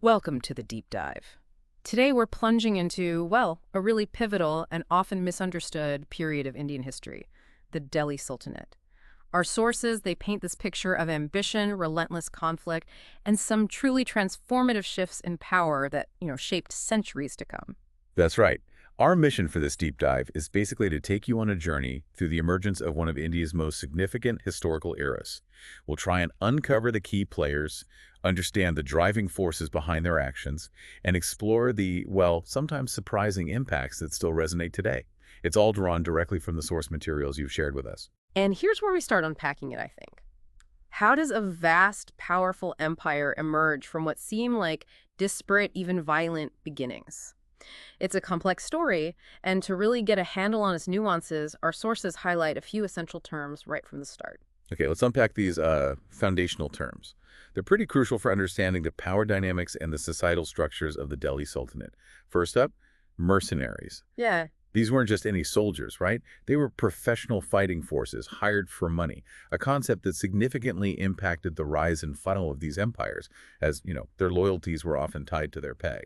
Welcome to the Deep Dive. Today we're plunging into, well, a really pivotal and often misunderstood period of Indian history, the Delhi Sultanate. Our sources, they paint this picture of ambition, relentless conflict, and some truly transformative shifts in power that, shaped centuries to come. That's right. Our mission for this deep dive is basically to take you on a journey through the emergence of one of India's most significant historical eras. We'll try and uncover the key players, understand the driving forces behind their actions, and explore the, well, sometimes surprising impacts that still resonate today. It's all drawn directly from the source materials you've shared with us. And here's where we start unpacking it, I think. How does a vast, powerful empire emerge from what seem like disparate, even violent beginnings? It's a complex story, and to really get a handle on its nuances, our sources highlight a few essential terms right from the start. Okay, let's unpack these foundational terms. They're pretty crucial for understanding the power dynamics and the societal structures of the Delhi Sultanate. First up, mercenaries. Yeah. These weren't just any soldiers, right? They were professional fighting forces hired for money, a concept that significantly impacted the rise and fall of these empires, as, their loyalties were often tied to their pay.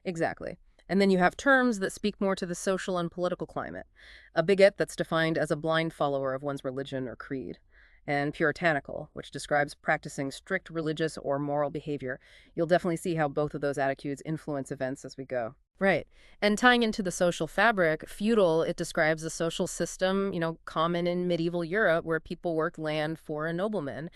Exactly. And then you have terms that speak more to the social and political climate. A bigot that's defined as a blind follower of one's religion or creed. And puritanical, which describes practicing strict religious or moral behavior. You'll definitely see how both of those attitudes influence events as we go. Right. And tying into the social fabric, feudal, it describes a social system, common in medieval Europe where people worked land for a nobleman.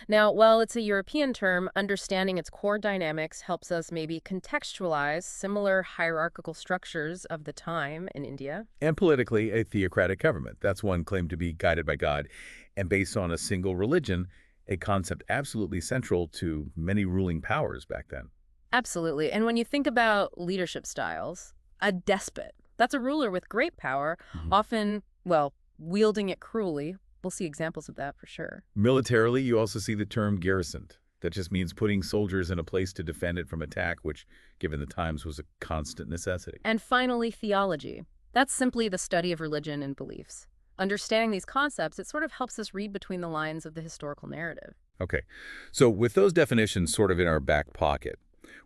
Now, while it's a European term, understanding its core dynamics helps us maybe contextualize similar hierarchical structures of the time in India. And politically, a theocratic government. That's one claimed to be guided by God and based on a single religion, a concept absolutely central to many ruling powers back then. Absolutely. And when you think about leadership styles, a despot, that's a ruler with great power, often, well, wielding it cruelly. We'll see examples of that for sure. Militarily, you also see the term garrisoned. That just means putting soldiers in a place to defend it from attack, which, given the times, was a constant necessity. And finally, theology. That's simply the study of religion and beliefs. Understanding these concepts, it sort of helps us read between the lines of the historical narrative. Okay, so with those definitions sort of in our back pocket,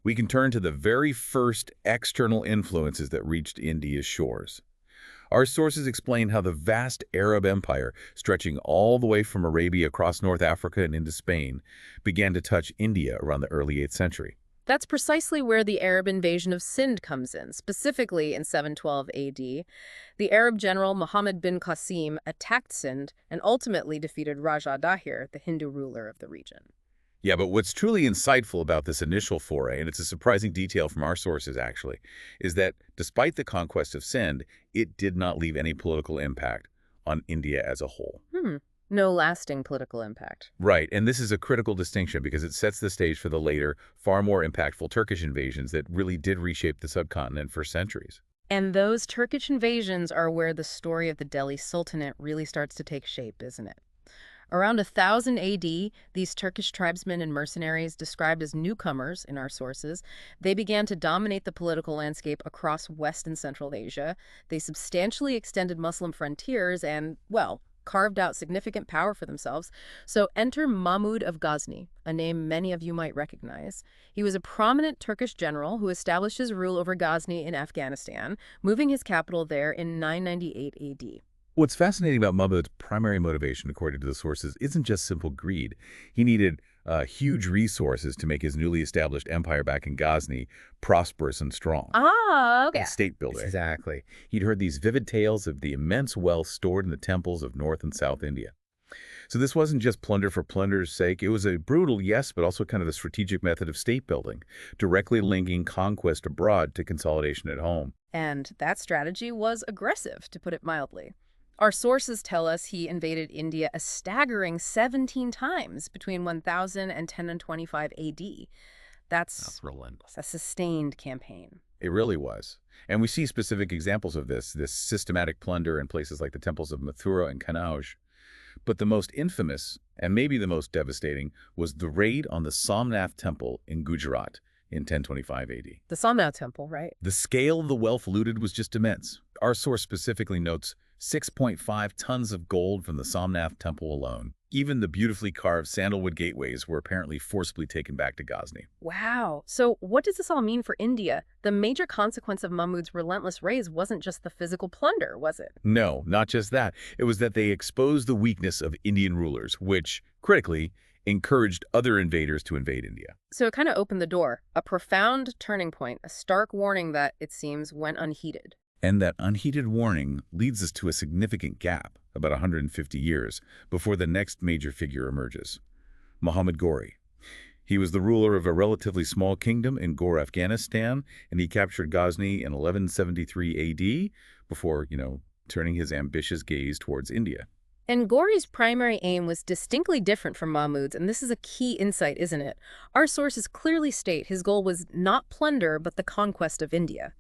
we can turn to the very first external influences that reached India's shores. Our sources explain how the vast Arab Empire, stretching all the way from Arabia across North Africa and into Spain, began to touch India around the early 8th century. That's precisely where the Arab invasion of Sind comes in, specifically in 712 AD. The Arab general Muhammad bin Qasim attacked Sind and ultimately defeated Raja Dahir, the Hindu ruler of the region. Yeah, but what's truly insightful about this initial foray, and it's a surprising detail from our sources actually, is that despite the conquest of Sind, it did not leave any political impact on India as a whole. No lasting political impact. Right, and this is a critical distinction because it sets the stage for the later, far more impactful Turkish invasions that really did reshape the subcontinent for centuries. And those Turkish invasions are where the story of the Delhi Sultanate really starts to take shape, isn't it? Around 1000 AD, these Turkish tribesmen and mercenaries, described as newcomers in our sources, they began to dominate the political landscape across West and Central Asia. They substantially extended Muslim frontiers and, well, carved out significant power for themselves. So enter Mahmud of Ghazni, a name many of you might recognize. He was a prominent Turkish general who established his rule over Ghazni in Afghanistan, moving his capital there in 998 AD. What's fascinating about Mahmud's primary motivation, according to the sources, isn't just simple greed. He needed huge resources to make his newly established empire back in Ghazni prosperous and strong. Ah, okay. And state building. Yes. Exactly. He'd heard these vivid tales of the immense wealth stored in the temples of North and South India. So this wasn't just plunder for plunder's sake. It was a brutal, yes, but also kind of a strategic method of state building, directly linking conquest abroad to consolidation at home. And that strategy was aggressive, to put it mildly. Our sources tell us he invaded India a staggering 17 times between 1000 and 1025 AD. That's relentless. a sustained campaign. It really was. And we see specific examples of this systematic plunder in places like the temples of Mathura and Kanauj. But the most infamous, and maybe the most devastating, was the raid on the Somnath Temple in Gujarat in 1025 AD. The Somnath Temple, right? The scale of the wealth looted was just immense. Our source specifically notes 6.5 tons of gold from the Somnath Temple alone. Even the beautifully carved sandalwood gateways were apparently forcibly taken back to Ghazni. Wow. So what does this all mean for India? The major consequence of Mahmud's relentless raids wasn't just the physical plunder, was it? No, not just that. It was that they exposed the weakness of Indian rulers, which, critically, encouraged other invaders to invade India. So it kind of opened the door, a profound turning point, a stark warning that, it seems, went unheeded. And that unheeded warning leads us to a significant gap, about 150 years, before the next major figure emerges, Muhammad Ghori. He was the ruler of a relatively small kingdom in Ghor, Afghanistan, and he captured Ghazni in 1173 AD before, turning his ambitious gaze towards India. And Ghori's primary aim was distinctly different from Mahmud's, and this is a key insight, isn't it? Our sources clearly state his goal was not plunder, but the conquest of India.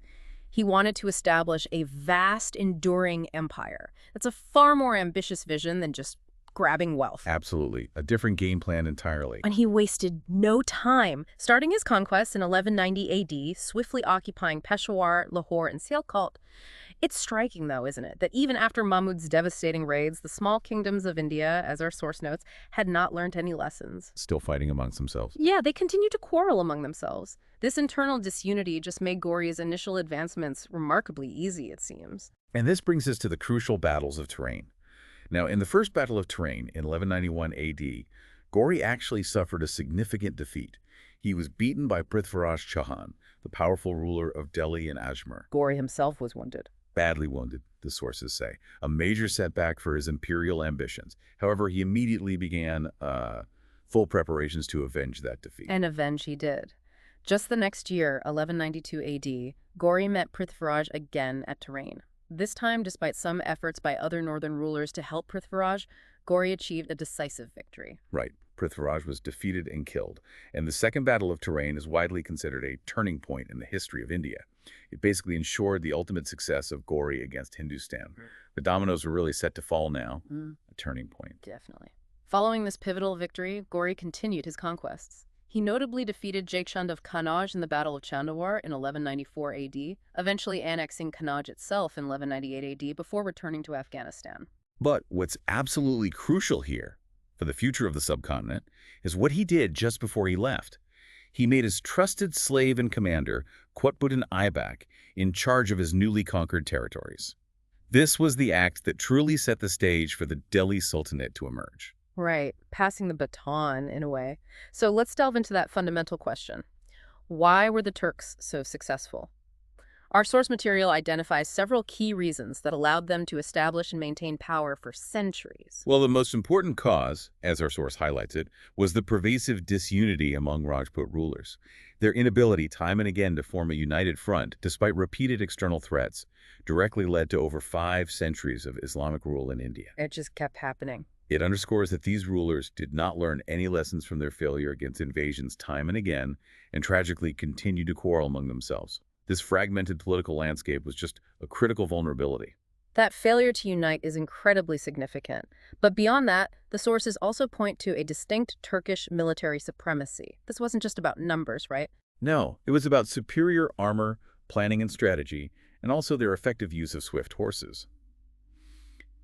He wanted to establish a vast, enduring empire. That's a far more ambitious vision than just grabbing wealth. Absolutely. A different game plan entirely. And he wasted no time, starting his conquest in 1190 AD, swiftly occupying Peshawar, Lahore, and Sialkot. It's striking, though, isn't it, that even after Mahmud's devastating raids, the small kingdoms of India, as our source notes, had not learned any lessons. Still fighting amongst themselves. Yeah, they continued to quarrel among themselves. This internal disunity just made Ghori's initial advancements remarkably easy, it seems. And this brings us to the crucial battles of Tarain. Now, in the First Battle of Tarain in 1191 AD, Ghori actually suffered a significant defeat. He was beaten by Prithviraj Chauhan, the powerful ruler of Delhi and Ajmer. Ghori himself was wounded. Badly wounded, the sources say, a major setback for his imperial ambitions. However, he immediately began full preparations to avenge that defeat. And avenge he did. Just the next year, 1192 AD, Ghori met Prithviraj again at Tarain. This time, despite some efforts by other northern rulers to help Prithviraj, Ghori achieved a decisive victory. Right. Prithviraj was defeated and killed, and the Second Battle of Tarain is widely considered a turning point in the history of India. It basically ensured the ultimate success of Ghori against Hindustan. The dominoes were really set to fall now, a turning point. Definitely. Following this pivotal victory, Ghori continued his conquests. He notably defeated Jaichand of Kannauj in the Battle of Chandawar in 1194 AD, eventually annexing Kannauj itself in 1198 AD before returning to Afghanistan. But what's absolutely crucial here for the future of the subcontinent is what he did just before he left. He made his trusted slave and commander, Qutbuddin Aibak, in charge of his newly conquered territories. This was the act that truly set the stage for the Delhi Sultanate to emerge. Right, passing the baton in a way. So let's delve into that fundamental question. Why were the Turks so successful? Our source material identifies several key reasons that allowed them to establish and maintain power for centuries. Well, the most important cause, as our source highlights it, was the pervasive disunity among Rajput rulers. Their inability time and again to form a united front, despite repeated external threats, directly led to over 5 centuries of Islamic rule in India. It just kept happening. It underscores that these rulers did not learn any lessons from their failure against invasions time and again, and tragically continued to quarrel among themselves. This fragmented political landscape was just a critical vulnerability. That failure to unite is incredibly significant. But beyond that, the sources also point to a distinct Turkish military supremacy. This wasn't just about numbers, right? No, it was about superior armor, planning and strategy, and also their effective use of swift horses.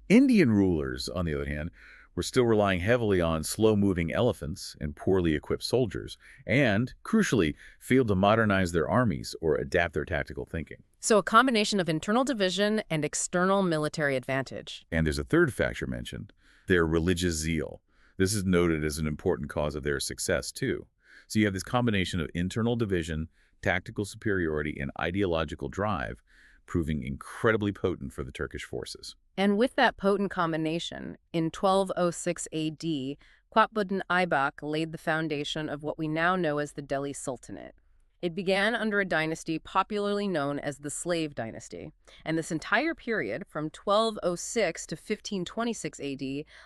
Indian rulers, on the other hand, were still relying heavily on slow-moving elephants and poorly equipped soldiers, and, crucially, failed to modernize their armies or adapt their tactical thinking. So a combination of internal division and external military advantage. And there's a third factor mentioned, their religious zeal. This is noted as an important cause of their success, too. So you have this combination of internal division, tactical superiority, and ideological drive, proving incredibly potent for the Turkish forces. And with that potent combination, in 1206 AD, Qutbuddin Aibak laid the foundation of what we now know as the Delhi Sultanate. It began under a dynasty popularly known as the Slave Dynasty, and this entire period, from 1206 to 1526 AD,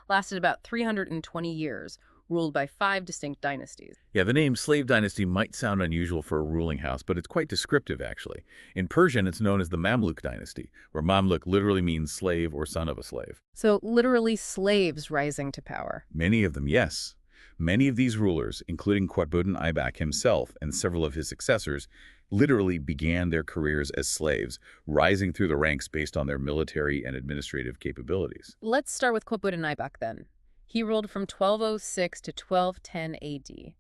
lasted about 320 years, ruled by 5 distinct dynasties. Yeah, the name Slave Dynasty might sound unusual for a ruling house, but it's quite descriptive, actually. In Persian, it's known as the Mamluk Dynasty, where Mamluk literally means slave or son of a slave. So literally slaves rising to power. Many of them, yes. Many of these rulers, including Qutbuddin Aibak himself and several of his successors, literally began their careers as slaves, rising through the ranks based on their military and administrative capabilities. Let's start with Qutbuddin Aibak then. He ruled from 1206 to 1210 AD.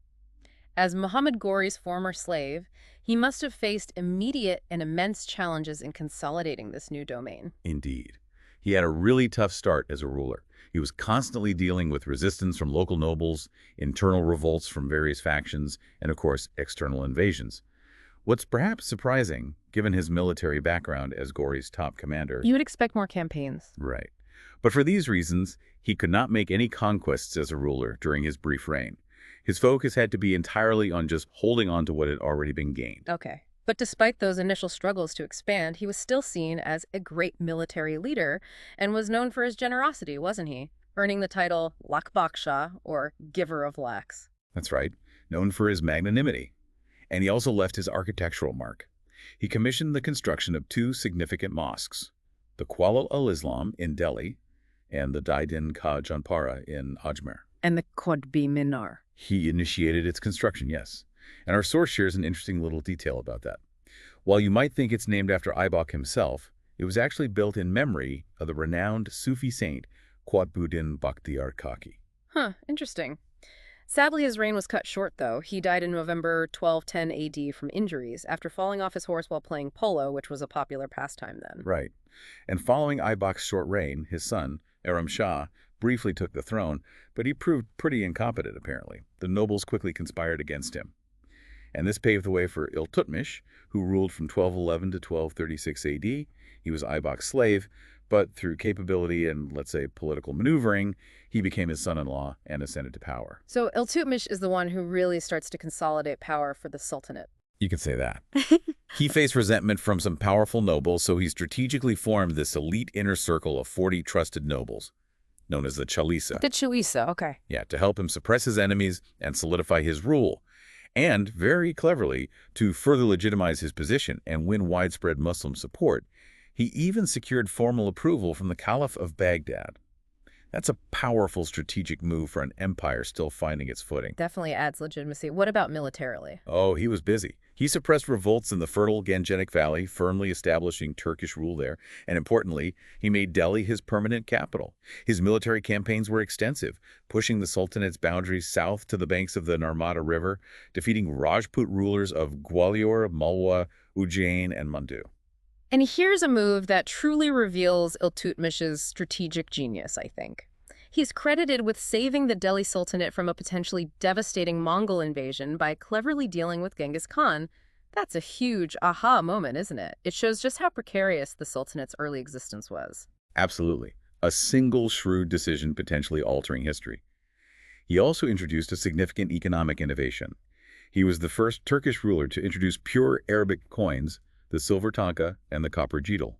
As Muhammad Ghori's former slave, he must have faced immediate and immense challenges in consolidating this new domain. Indeed. He had a really tough start as a ruler. He was constantly dealing with resistance from local nobles, internal revolts from various factions, and of course, external invasions. What's perhaps surprising, given his military background as Ghori's top commander. You would expect more campaigns. Right. But for these reasons, he could not make any conquests as a ruler during his brief reign. His focus had to be entirely on just holding on to what had already been gained. Okay. But despite those initial struggles to expand, he was still seen as a great military leader and was known for his generosity, wasn't he? Earning the title Lak Baksha, or Giver of Lakhs. That's right, known for his magnanimity. And he also left his architectural mark. He commissioned the construction of two significant mosques, the Kuala al-Islam in Delhi and the Daidin Ka Janpara in Ajmer. And the Qutbi Minar. He initiated its construction, yes. And our source shares an interesting little detail about that. While you might think it's named after Aibak himself, it was actually built in memory of the renowned Sufi saint Qutbuddin Aibak. Huh, interesting. Sadly, his reign was cut short, though. He died in November 1210 AD from injuries after falling off his horse while playing polo, which was a popular pastime then. Right. And following Aibak's short reign, his son, Aram Shah, briefly took the throne, but he proved pretty incompetent, apparently. The nobles quickly conspired against him. And this paved the way for Iltutmish, who ruled from 1211 to 1236 AD. He was Aibak's slave, but through capability and, let's say, political maneuvering, he became his son-in-law and ascended to power. So Iltutmish is the one who really starts to consolidate power for the Sultanate. You could say that. He faced resentment from some powerful nobles, so he strategically formed this elite inner circle of 40 trusted nobles, known as the Chalisa. The Chalisa, okay. Yeah, to help him suppress his enemies and solidify his rule. And, very cleverly, to further legitimize his position and win widespread Muslim support, he even secured formal approval from the Caliph of Baghdad. That's a powerful strategic move for an empire still finding its footing. Definitely adds legitimacy. What about militarily? Oh, he was busy. He suppressed revolts in the fertile Gangetic Valley, firmly establishing Turkish rule there. And importantly, he made Delhi his permanent capital. His military campaigns were extensive, pushing the Sultanate's boundaries south to the banks of the Narmada River, defeating Rajput rulers of Gwalior, Malwa, Ujjain, and Mandu. And here's a move that truly reveals Iltutmish's strategic genius, I think. He's credited with saving the Delhi Sultanate from a potentially devastating Mongol invasion by cleverly dealing with Genghis Khan. That's a huge aha moment, isn't it? It shows just how precarious the Sultanate's early existence was. Absolutely. A single shrewd decision potentially altering history. He also introduced a significant economic innovation. He was the first Turkish ruler to introduce pure Arabic coins, the silver tanka, and the copper jedal,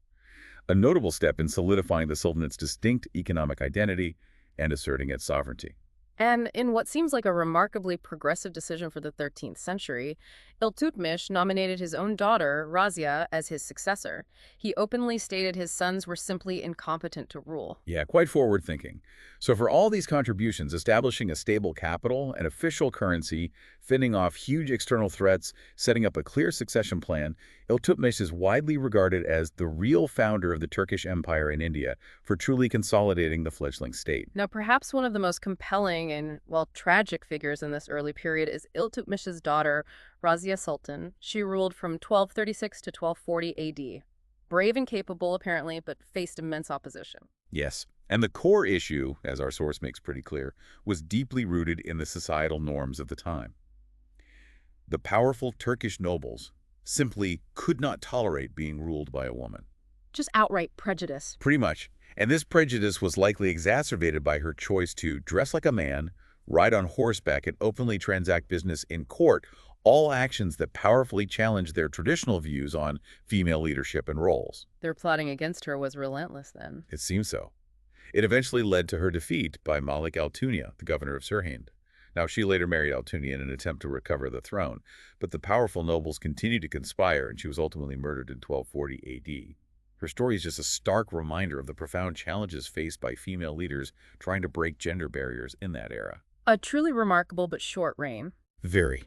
a notable step in solidifying the Sultanate's distinct economic identity and asserting its sovereignty. And in what seems like a remarkably progressive decision for the 13th century, Iltutmish nominated his own daughter, Razia, as his successor. He openly stated his sons were simply incompetent to rule. Yeah, quite forward-thinking. So for all these contributions, establishing a stable capital, an official currency, fending off huge external threats, setting up a clear succession plan, Iltutmish is widely regarded as the real founder of the Turkish Empire in India for truly consolidating the fledgling state. Now, perhaps one of the most compelling and, well, tragic figures in this early period is Iltutmish's daughter, Razia Sultan. She ruled from 1236 to 1240 AD. Brave and capable, apparently, but faced immense opposition. Yes, and the core issue, as our source makes pretty clear, was deeply rooted in the societal norms of the time. The powerful Turkish nobles simply could not tolerate being ruled by a woman. Just outright prejudice. Pretty much. And this prejudice was likely exacerbated by her choice to dress like a man, ride on horseback, and openly transact business in court, all actions that powerfully challenged their traditional views on female leadership and roles. Their plotting against her was relentless then. It seems so. It eventually led to her defeat by Malik al-Tunya, the governor of Sirhind. Now, she later married al-Tunya in an attempt to recover the throne, but the powerful nobles continued to conspire, and she was ultimately murdered in 1240 AD. Her story is just a stark reminder of the profound challenges faced by female leaders trying to break gender barriers in that era. A truly remarkable but short reign. Very.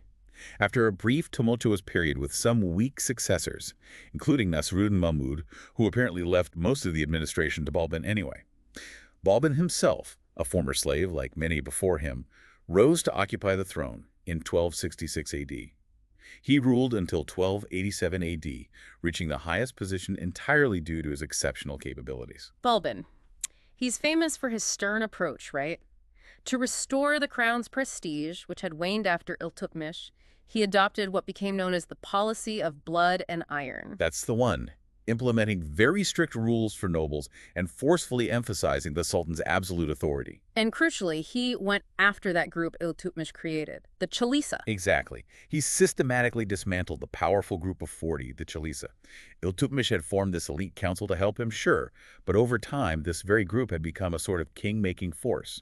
After a brief, tumultuous period with some weak successors, including Nasruddin Mahmud, who apparently left most of the administration to Balban anyway. Balban himself a former slave like many before him, rose to occupy the throne in 1266 AD. He ruled until 1287 AD, reaching the highest position entirely due to his exceptional capabilities. Balban. He's famous for his stern approach, right? To restore the crown's prestige, which had waned after Iltutmish, he adopted what became known as the policy of blood and iron. That's the one, implementing very strict rules for nobles and forcefully emphasizing the Sultan's absolute authority. And crucially, he went after that group Iltutmish created, the Chalisa. Exactly. He systematically dismantled the powerful group of 40, the Chalisa. Iltutmish had formed this elite council to help him, sure, but over time, this very group had become a sort of king-making force.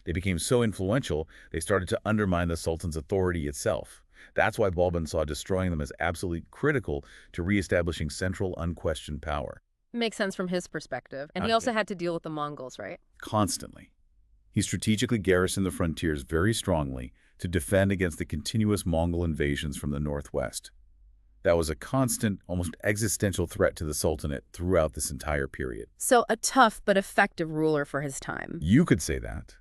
They became so influential, they started to undermine the Sultan's authority itself. That's why Balban saw destroying them as absolutely critical to reestablishing central, unquestioned power. Makes sense from his perspective. And he also had to deal with the Mongols, right? Constantly. He strategically garrisoned the frontiers very strongly to defend against the continuous Mongol invasions from the northwest. That was a constant, almost existential threat to the Sultanate throughout this entire period. So a tough but effective ruler for his time. You could say that.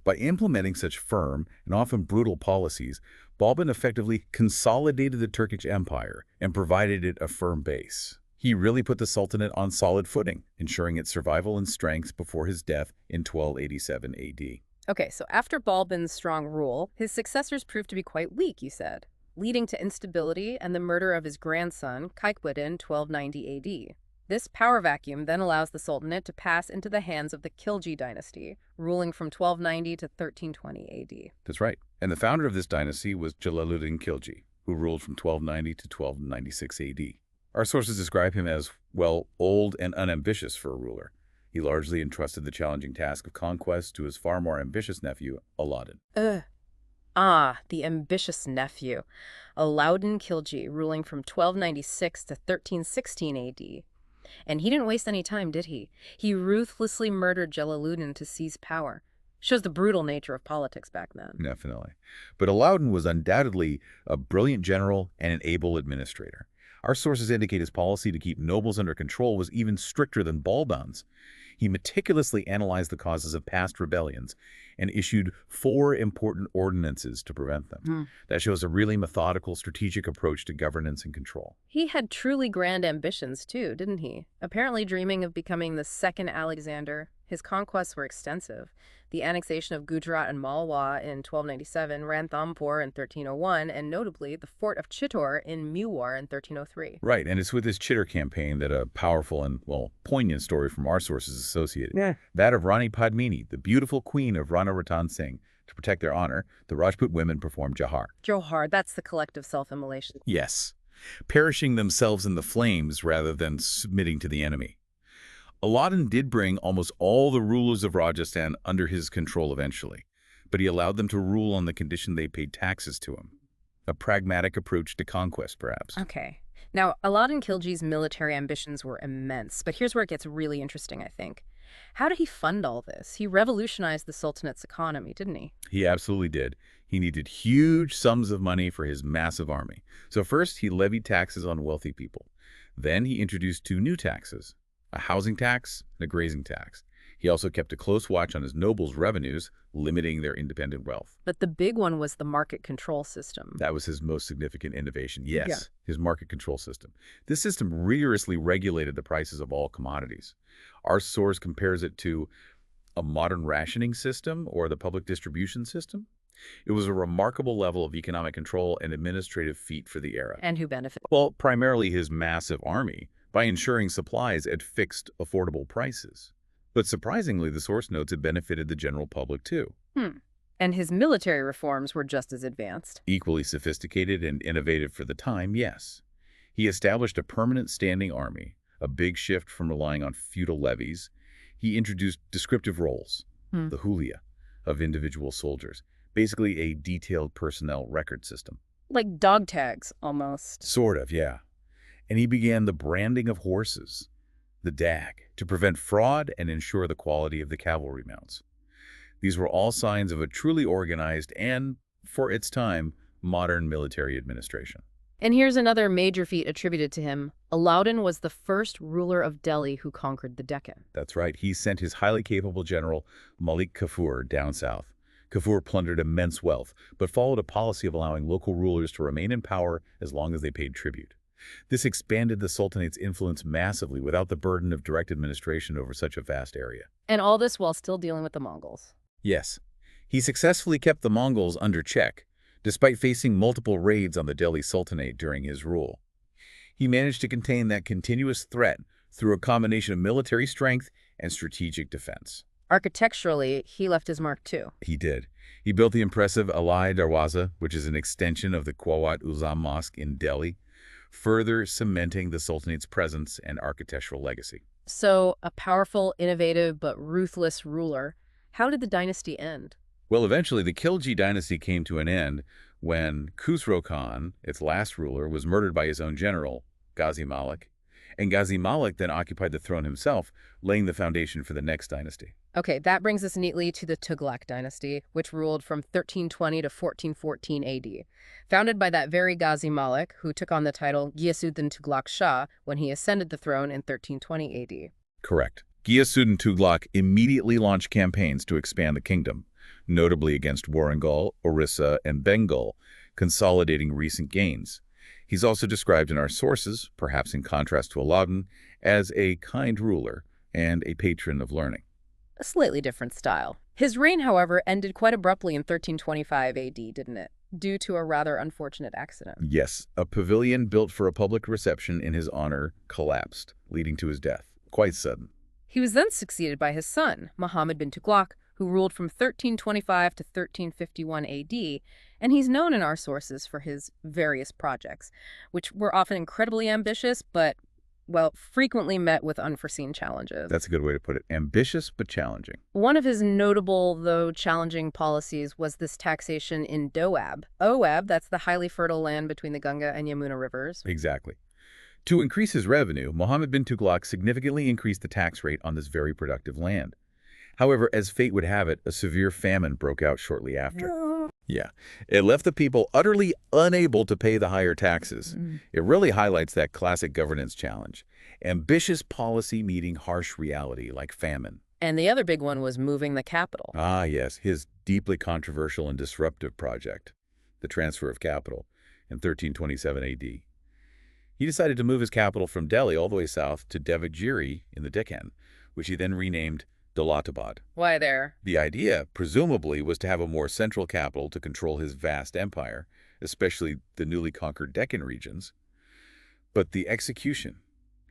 By implementing such firm and often brutal policies, Balban effectively consolidated the Turkish Empire and provided it a firm base. He really put the Sultanate on solid footing, ensuring its survival and strength before his death in 1287 AD. Okay, so after Balban's strong rule, his successors proved to be quite weak, you said, leading to instability and the murder of his grandson, Qutbuddin, 1290 AD. This power vacuum then allows the Sultanate to pass into the hands of the Khilji dynasty, ruling from 1290 to 1320 AD. That's right. And the founder of this dynasty was Jalaluddin Khilji, who ruled from 1290 to 1296 AD. Our sources describe him as, well, old and unambitious for a ruler. He largely entrusted the challenging task of conquest to his far more ambitious nephew, Alauddin. The ambitious nephew, Alauddin Khilji, ruling from 1296 to 1316 AD. And he didn't waste any time, did he? He ruthlessly murdered Jalaluddin to seize power. Shows the brutal nature of politics back then. Definitely. But Alauddin was undoubtedly a brilliant general and an able administrator. Our sources indicate his policy to keep nobles under control was even stricter than Balban's. He meticulously analyzed the causes of past rebellions and issued 4 important ordinances to prevent them. That shows a really methodical, strategic approach to governance and control. He had truly grand ambitions, too, didn't he? Apparently dreaming of becoming the second Alexander. His conquests were extensive. The annexation of Gujarat and Malwa in 1297, Ranthambore in 1301, and notably the fort of Chittor in Mewar in 1303. Right, and it's with this Chittor campaign that a powerful and, well, poignant story from our sources is associated. That of Rani Padmini, the beautiful queen of Rana Ratan Singh. To protect their honor, the Rajput women performed Johar. Johar, that's the collective self-immolation. Yes, perishing themselves in the flames rather than submitting to the enemy. Alauddin did bring almost all the rulers of Rajasthan under his control eventually, but he allowed them to rule on the condition they paid taxes to him. A pragmatic approach to conquest, perhaps. Okay. Now, Alauddin Khilji's military ambitions were immense, but here's where it gets really interesting, I think. How did he fund all this? He revolutionized the Sultanate's economy, didn't he? He absolutely did. He needed huge sums of money for his massive army. So first, he levied taxes on wealthy people. Then he introduced 2 new taxes, a housing tax and a grazing tax. He also kept a close watch on his nobles' revenues, limiting their independent wealth. But the big one was the market control system. That was his most significant innovation, yes, his market control system. This system rigorously regulated the prices of all commodities. Our source compares it to a modern rationing system or the public distribution system. It was a remarkable level of economic control and administrative feat for the era. And who benefited? Well, primarily his massive army, by ensuring supplies at fixed, affordable prices. But surprisingly, the source notes it benefited the general public too. And his military reforms were just as advanced. Equally sophisticated and innovative for the time, yes. He established a permanent standing army, a big shift from relying on feudal levies. He introduced descriptive roles, the hulia, of individual soldiers, basically a detailed personnel record system. Like dog tags, almost. Sort of, yeah. And he began the branding of horses, the dag, to prevent fraud and ensure the quality of the cavalry mounts. These were all signs of a truly organized and, for its time, modern military administration. And here's another major feat attributed to him. Alauddin was the first ruler of Delhi who conquered the Deccan. That's right. He sent his highly capable general, Malik Kafur, down south. Kafur plundered immense wealth, but followed a policy of allowing local rulers to remain in power as long as they paid tribute. This expanded the Sultanate's influence massively without the burden of direct administration over such a vast area. And all this while still dealing with the Mongols. Yes, he successfully kept the Mongols under check, despite facing multiple raids on the Delhi Sultanate during his rule. He managed to contain that continuous threat through a combination of military strength and strategic defense. Architecturally, he left his mark too. He did. He built the impressive Alai Darwaza, which is an extension of the Quwat Uzam Mosque in Delhi, further cementing the Sultanate's presence and architectural legacy. So, a powerful, innovative, but ruthless ruler. How did the dynasty end? Well, eventually, the Khilji dynasty came to an end when Khusro Khan, its last ruler, was murdered by his own general, Ghazi Malik. And Ghazi Malik then occupied the throne himself, laying the foundation for the next dynasty. Okay, that brings us neatly to the Tughlaq dynasty, which ruled from 1320 to 1414 AD. Founded by that very Ghazi Malik, who took on the title Ghiyasuddin Tughlaq Shah when he ascended the throne in 1320 AD. Correct. Ghiyasuddin Tughlaq immediately launched campaigns to expand the kingdom, notably against Warangal, Orissa, and Bengal, consolidating recent gains. He's also described in our sources, perhaps in contrast to Alauddin, as a kind ruler and a patron of learning. A slightly different style. His reign, however, ended quite abruptly in 1325 AD, didn't it? Due to a rather unfortunate accident. Yes, a pavilion built for a public reception in his honor collapsed, leading to his death. Quite sudden. He was then succeeded by his son, Muhammad bin Tughlaq, who ruled from 1325 to 1351 AD, and he's known in our sources for his various projects, which were often incredibly ambitious, but, well, frequently met with unforeseen challenges. That's a good way to put it. Ambitious, but challenging. One of his notable, though challenging, policies was this taxation in Doab. Oab, that's the highly fertile land between the Ganga and Yamuna rivers. Exactly. To increase his revenue, Muhammad bin Tughlaq significantly increased the tax rate on this very productive land. However, as fate would have it, a severe famine broke out shortly after. Yeah, it left the people utterly unable to pay the higher taxes. It really highlights that classic governance challenge. Ambitious policy meeting harsh reality like famine. And the other big one was moving the capital. Ah, yes, his deeply controversial and disruptive project, the transfer of capital, in 1327 AD. He decided to move his capital from Delhi all the way south to Devagiri in the Deccan, which he then renamed Dalatabad. Why there? The idea, presumably, was to have a more central capital to control his vast empire, especially the newly conquered Deccan regions. But the execution,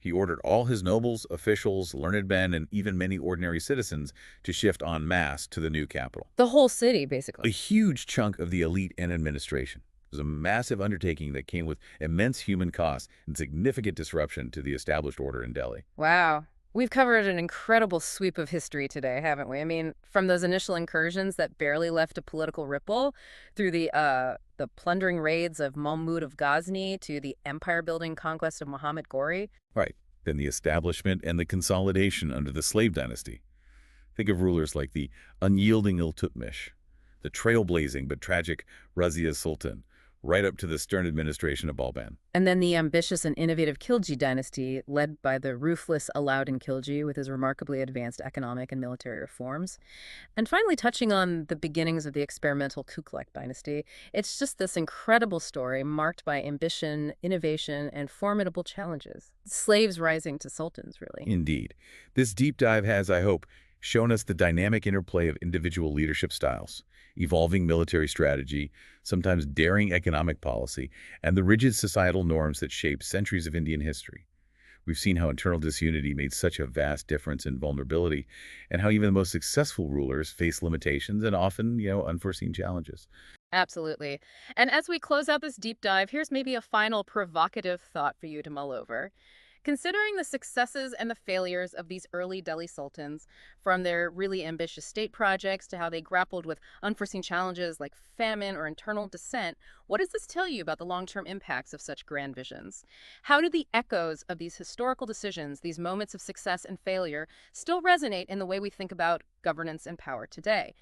he ordered all his nobles, officials, learned men, and even many ordinary citizens to shift en masse to the new capital. The whole city, A basically. huge chunk of the elite and administration. It was a massive undertaking that came with immense human costs and significant disruption to the established order in Delhi. Wow. We've covered an incredible sweep of history today, haven't we? I mean, from those initial incursions that barely left a political ripple, through the plundering raids of Mahmud of Ghazni, to the empire-building conquest of Muhammad Ghori. Right. Then the establishment and the consolidation under the slave dynasty. Think of rulers like the unyielding Iltutmish, the trailblazing but tragic Razia Sultan, right up to the stern administration of Balban. And then the ambitious and innovative Khilji dynasty, led by the ruthless Alauddin Khilji with his remarkably advanced economic and military reforms. And finally, touching on the beginnings of the experimental Tughlaq dynasty, it's just this incredible story marked by ambition, innovation, and formidable challenges. Slaves rising to sultans, really. Indeed. This deep dive has, I hope, shown us the dynamic interplay of individual leadership styles, evolving military strategy, sometimes daring economic policy, and the rigid societal norms that shaped centuries of Indian history. We've seen how internal disunity made such a vast difference in vulnerability, and how even the most successful rulers face limitations and often, unforeseen challenges. Absolutely. And as we close out this deep dive, here's maybe a final provocative thought for you to mull over. Considering the successes and the failures of these early Delhi sultans, from their really ambitious state projects to how they grappled with unforeseen challenges like famine or internal dissent, what does this tell you about the long-term impacts of such grand visions? How do the echoes of these historical decisions, these moments of success and failure, still resonate in the way we think about governance and power today?